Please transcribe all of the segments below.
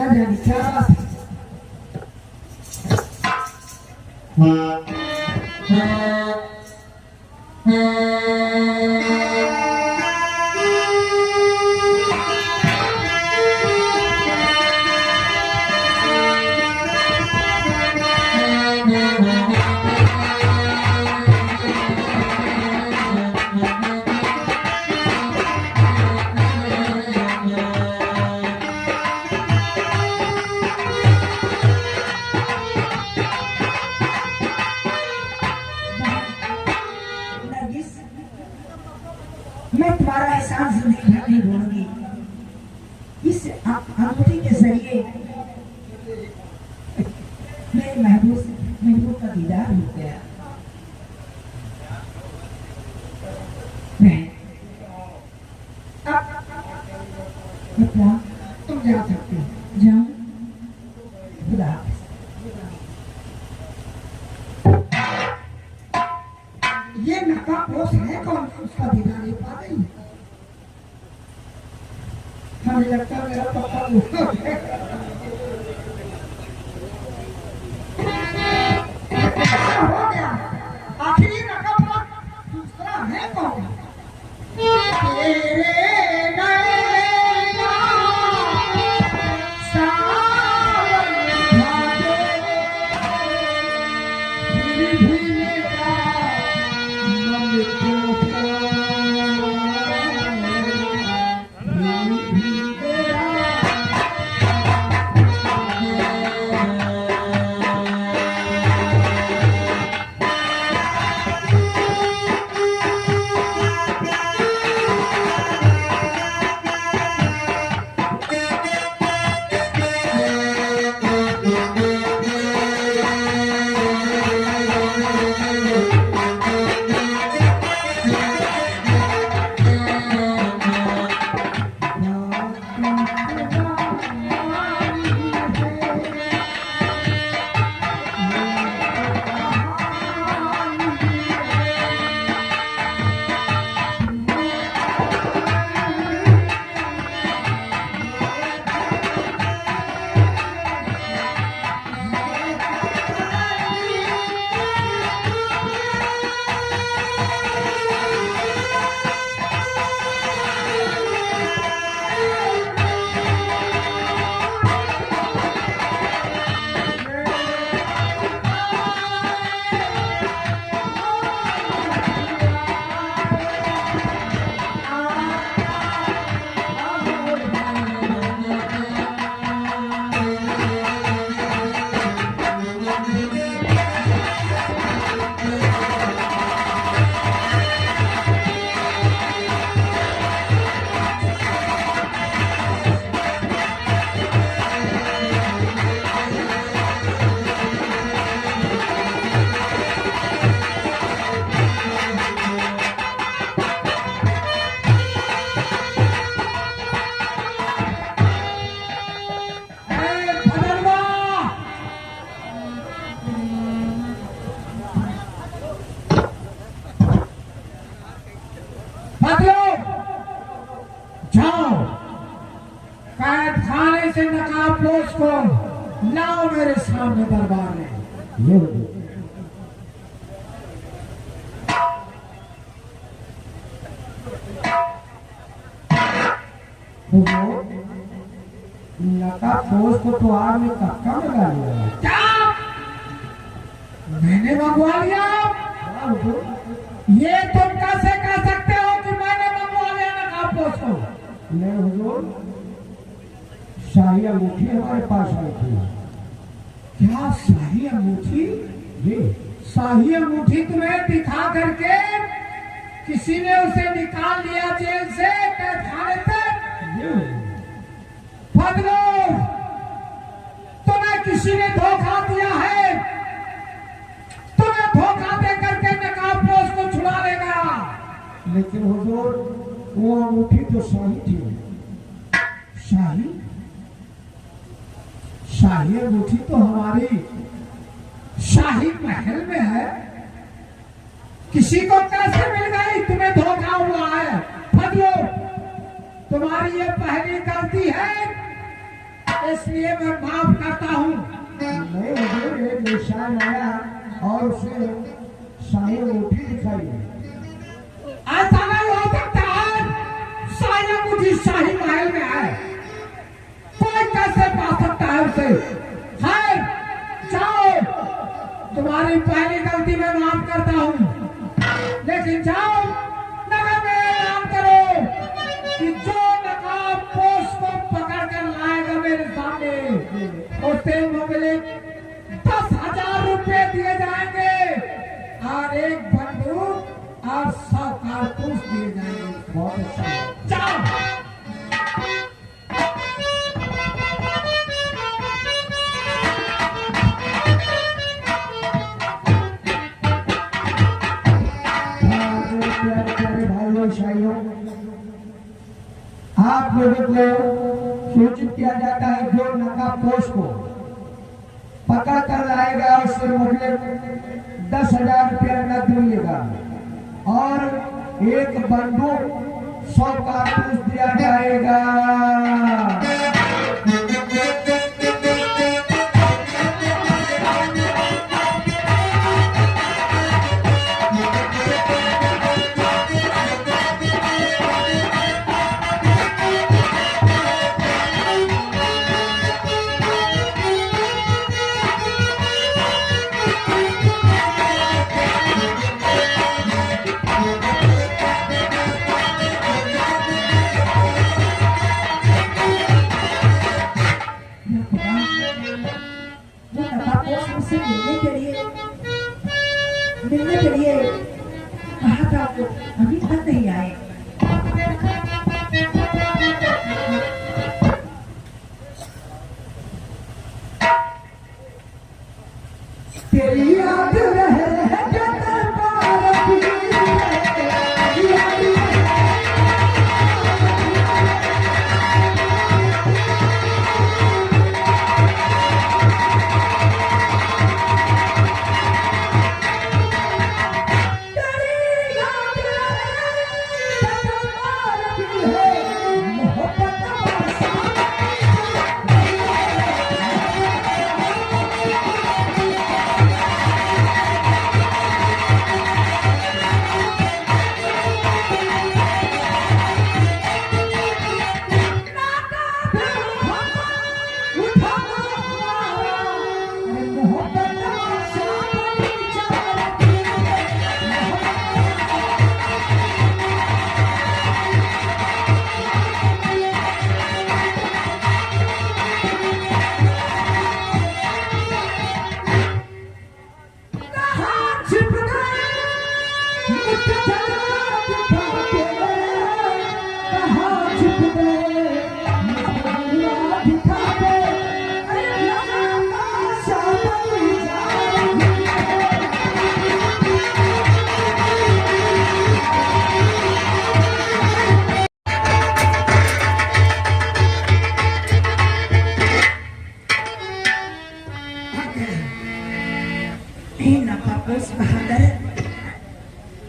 न जाने क्या बात है। मैं तुम्हारा एहसान जिंदगी भर नहीं भूलूंगी। इस अंगूठी के जरिए मेरे महबूब का दीदार हो गया। अब तुम जा सकते हो, जाओ। खुदा हाफिज। ये नकाबपोश है कौन? उसका दीदार नहीं पा गई। हमें लगता है मेरा पक्का हो गया। आखिर ये नकाबपोश दूसरा है कौन? तेरे कैद खाने से नकाबपोश को लाओ मेरे सामने दरबार में। नकाबपोश को तो आग में कक्का लगा लिया। क्या मैंने मंगवा लिया? ये तुम कैसे कह सकते हो कि मैंने मंगवा लिया नकाबपोश को? नहीं हुजूर, शाही अंगूठी हमारे पास आई थी। क्या शाही अंगूठी? जी, शाही अंगूठी तुम्हें दिखा करके किसी ने उसे निकाल लिया जेल से कैदखाने तक। फजलो, तुम्हें किसी ने धोखा दिया है। तुम्हें धोखा दे करके नकाबपोश को छुड़ा लेगा। लेकिन हुजूर, वो अंगूठी तो शाही थी। शाही? शाही अंगूठी तो हमारी शाही महल में है। किसी को कैसे मिल गई? तुम्हें धोखा हुआ है। फजलो, तुम्हारी ये पहली गलती है। इसलिए मैं माफ करता हूँ। नहीं हुजूर, एक निशान आया और उसे शाही अंगूठी दिखाई। ऐसा नहीं हो सकता है, शाही अंगूठी शाही महल में है, कोई कैसे पा सकता है उसे? है, जाओ, तुम्हारी पहली गलती मैं माफ करता हूँ, लेकिन जाओ नगर में ऐलान करो कि जो नकाबपोश को पकड़ कर लाएगा मेरे सामने, उसे मुगले 10,000 रुपए दिए जाएंगे और एक बंदूक और 100 कारतूस दिए जाएंगे। बहुत अच्छा, जाओ। आप लोगों को सूचित किया जाता है, जो नकाबपोश को पकड़ कर लाएगा उससे मुगले 10,000 रुपया नकद मिलेगा और एक बंदूक 100 कारतूस दिया जाएगा। मिलने के लिए कहा था, वो अभी तक नहीं आए। तेरी याद रहे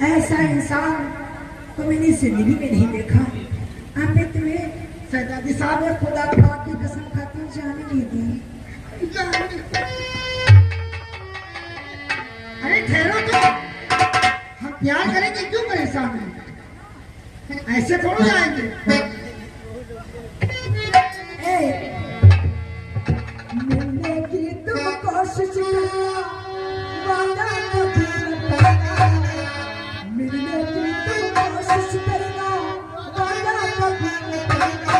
ऐसा इंसान तो मैंने जिंदगी में नहीं देखा। आपने तुम्हें सजादी साहब और खुदा पाक की कसम खाती जाने नहीं दी। अरे ठहरो तो, हम प्यार करेंगे क्यों परेशान हैं? ऐसे थोड़ा जाएंगे। मिलने की तुम कोशिश करो, वादा कभी न करना। मिलने की तुम कोशिश करना, वादा कभी न करना।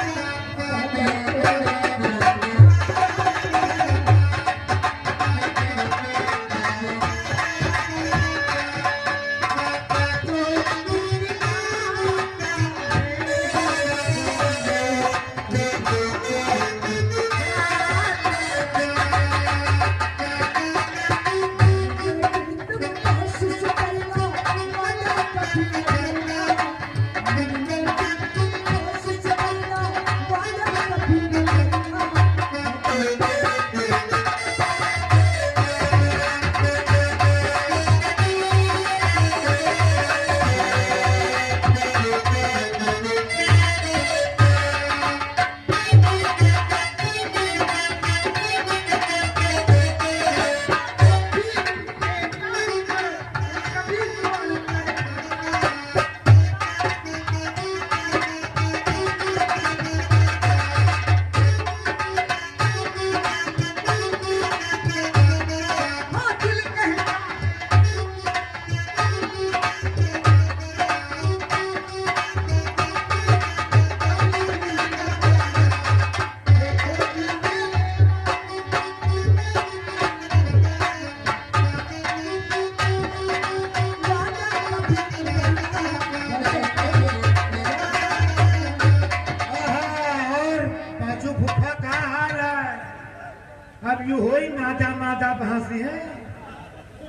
बहासी है,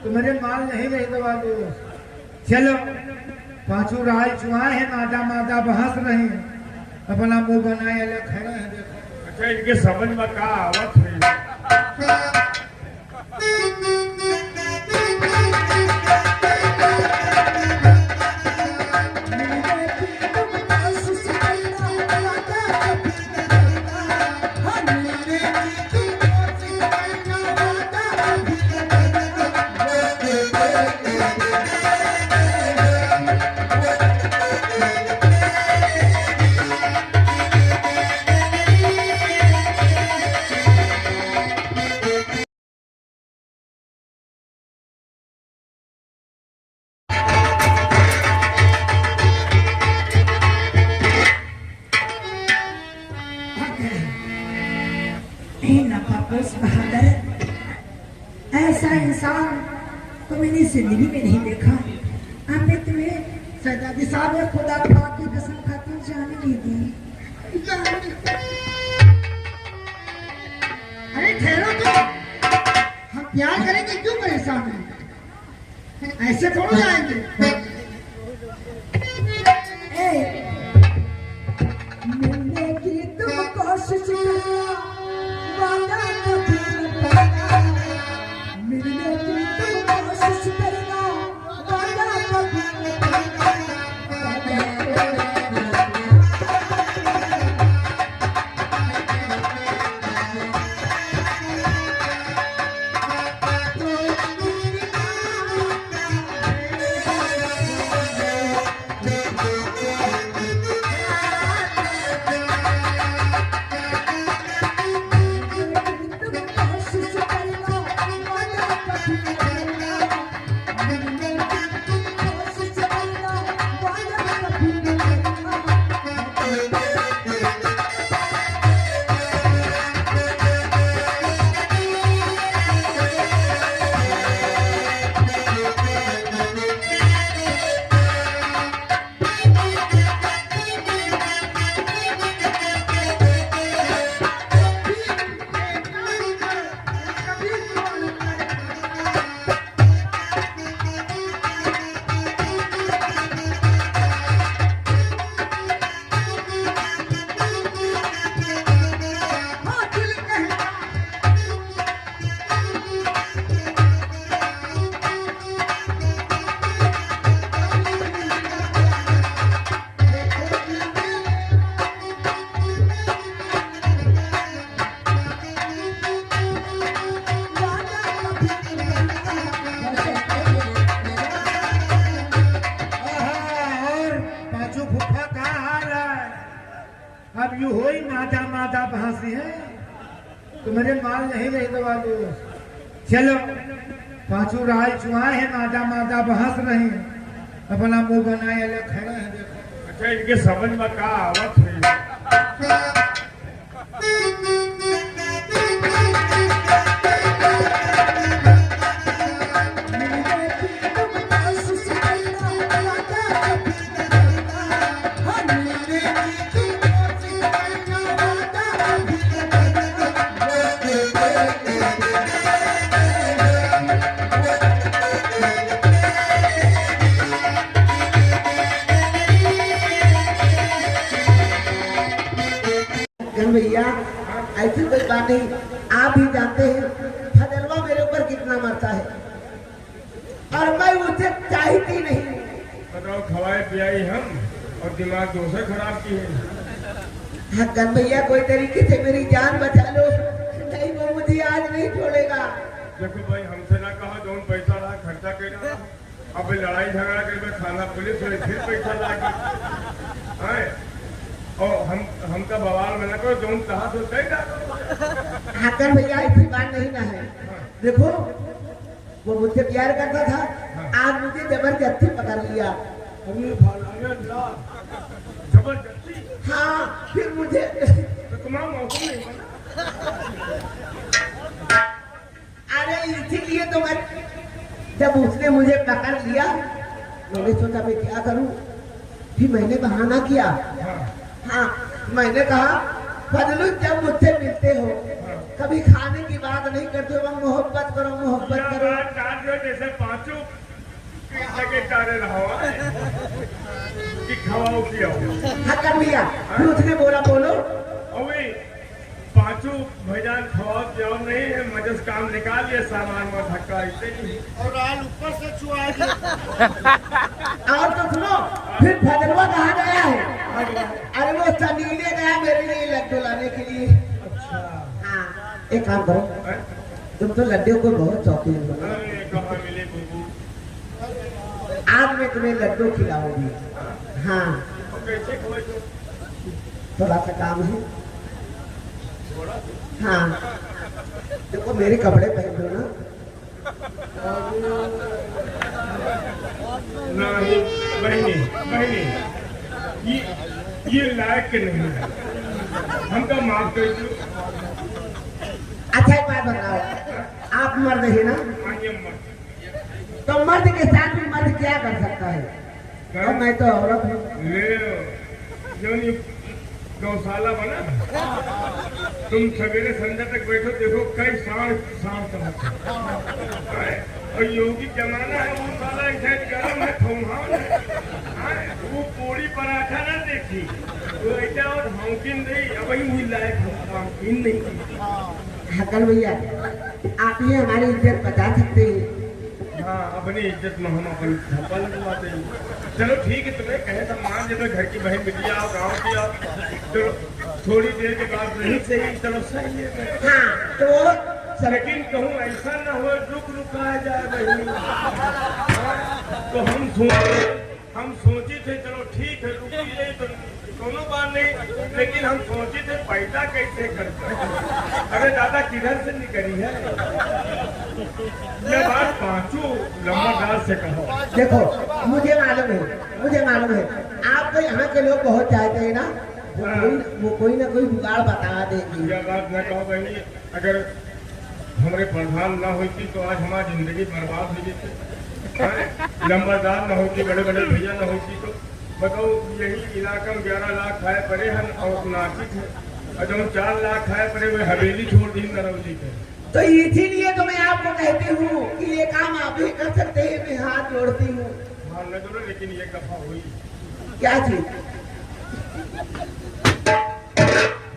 तुम्हारे माल नहीं रही दवा दो। चलो पांचों राय चुआए हैं, मादा मादा बहस रहे हैं, अपना मुंह बनाए अलग खड़े हैं। देखो अच्छा, इनके समझ में का आवत है? बहादुर, ऐसा इंसान तो मैंने जिंदगी में नहीं देखा। अब मैं तुम्हें सजादी साहब ने खुदा पाक की कसम खाती हूँ, जाने नहीं दी। अरे ठहरो तो, हम प्यार करेंगे, क्यों परेशान हैं? ऐसे थोड़ा जाएंगे। मिलने की तुम कोशिश करना, वादा कभी न करना। मिलने की तुम कोशिश करना, वादा कभी न करना। अब यू हो ही मादा मादा बहासी है, तुम्हारे माल नहीं रही दवा दो। चलो पांचों राय चुआए हैं, मादा मादा बहस रहे हैं, अपना मुंह बनाए अलग खड़े हैं। देखो अच्छा, इनके समझ में का आवत है? भैया ऐसी कोई बात नहीं, आप ही जानते हैं फजलवा मेरे ऊपर कितना मरता है, और मैं उसे चाहती नहीं। बताओ, खवाए पियाई हम और दिमाग दूसरे खराब की है। हाँ भैया, कोई तरीके से मेरी जान बचा लो, नहीं वो मुझे आज नहीं छोड़ेगा। देखो भाई, हमसे ना कहा जो पैसा ला खर्चा करना, अब लड़ाई झगड़ा कर खाना पुलिस हुई फिर पैसा लागी, और हमका बवाल में न करो, जो कहा तो कह हाकर भैया ऐसी बात नहीं ना है। देखो वो मुझसे प्यार करता था, आज मुझे जबरदस्ती पकड़ लिया। जबरदस्ती? हाँ, फिर मुझे तो तुम्हारा मौसम नहीं बना। अरे इसीलिए तो मैं, जब उसने मुझे पकड़ लिया, मैंने सोचा मैं क्या करूं, फिर मैंने बहाना किया। हाँ, मैंने कहा फजलू जब मुझसे मिलते हो कभी खाने की बात नहीं करते हो, मोहब्बत करो मोहब्बत करो। जैसे पांचों लगे चारे रहा कि खवाओ किया हाँ कर लिया, फिर उसने बोला बोलो। अभी पांचों भैजान खवाओ जाओ नहीं है, मजस काम निकाल लिया, सामान में धक्का ऐसे ही और आल ऊपर से छुआ और तो सुनो, फिर भजनवा कहाँ गया है? अरे वो सनीले गया मेरे लिए लड्डू लाने के लिए। अच्छा हाँ एक काम करो, तुम तो लड्डू को बहुत शौकीन हो, अरे कहाँ मिले बुबू? आज मैं तुम्हें लड्डू खिलाऊंगी। हाँ कैसे खवाए थोड़ा सा काम है। हाँ देखो मेरे कपड़े पहन लो ना। नहीं बहनी बहनी, ये लायक नहीं है, हमका माफ कर दो। अच्छा एक बात बताओ, आप मर्द है ना, तो मर्द के साथ भी मर्द क्या कर सकता है? और मैं तो औरत हूँ। ले जो ये गौशाला बना, तुम सवेरे संध्या तक बैठो, देखो कई सांड चमकते। और योगी जमाना है, वो साला इधर गरम है, खौहान है, वो पूरी पराठा ना देखी वो ऐसा और हाउकिन नहीं, अब वही लायक हाउकिन नहीं। हकल भैया आप ये हमारी इज्जत बचा सकते हैं। हाँ अपनी इज्जत में हम अपनी धप्पा लगवाते हैं। चलो ठीक है, तुम्हें कहे तो मान, जब घर की बहन मिली आओ, गाँव की आओ, चलो थोड़ी देर के बाद नहीं सही, चलो सही है। हाँ तो लेकिन कहूँ ऐसा न हो रुक रुका जाए बहनी। तो हम सोचे थे चलो ठीक है रुकिए, तो दोनों बार नहीं, लेकिन हम सोचे थे पैदा कैसे करते हैं। अरे दादा किधर से निकली है ये बात? पांचों लंबादार से कहो। देखो मुझे मालूम है आप तो यहाँ के लोग बहुत चाहते हैं ना, वो कोई ना कोई जुगाड़ बता देगी। यह बात न कहो बहनी, अगर हमारे प्रधान न होती तो आज हमारी जिंदगी बर्बाद हो जाती। लंबादार न होती, बड़े बड़े भैया न होती, तो बताओ यही इलाका में 11 लाख खाए पड़े हैं और नाची थे, और जो 4 लाख खाए पड़े हुए हवेली छोड़ दी नरौली पे। तो इसीलिए तो मैं आपको कहती हूँ कि ये काम आप ही कर सकते हैं, मैं हाथ जोड़ती हूँ। हाँ न जोड़ो, लेकिन ये दफा हुई क्या चीज?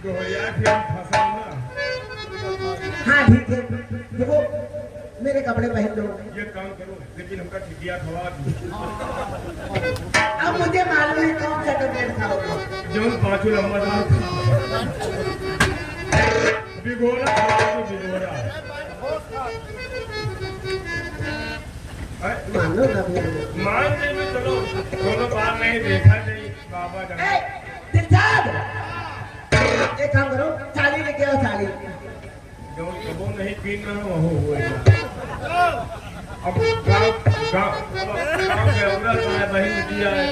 2000 फिर हम फंसा ना। हाँ ठीक है, देखो मेरे कपड़े पहन लो। ये काम करो, लेकिन हमका टिकिया खवा दो। अब मुझे मालूम है कौन सा टेबलेट खाओगे। जो पांचों लंबादार भिगोरा खवा दो, भिगोरा। मान लो ना भैया। मान ले भी चलो, दोनों बार नहीं देखा नहीं बाबा जाने। दिलशाद एक काम करो, थाली लेके आओ, थाली। जो वो नहीं पीन में वो अब गाँव में औरत है, बहन दिया है,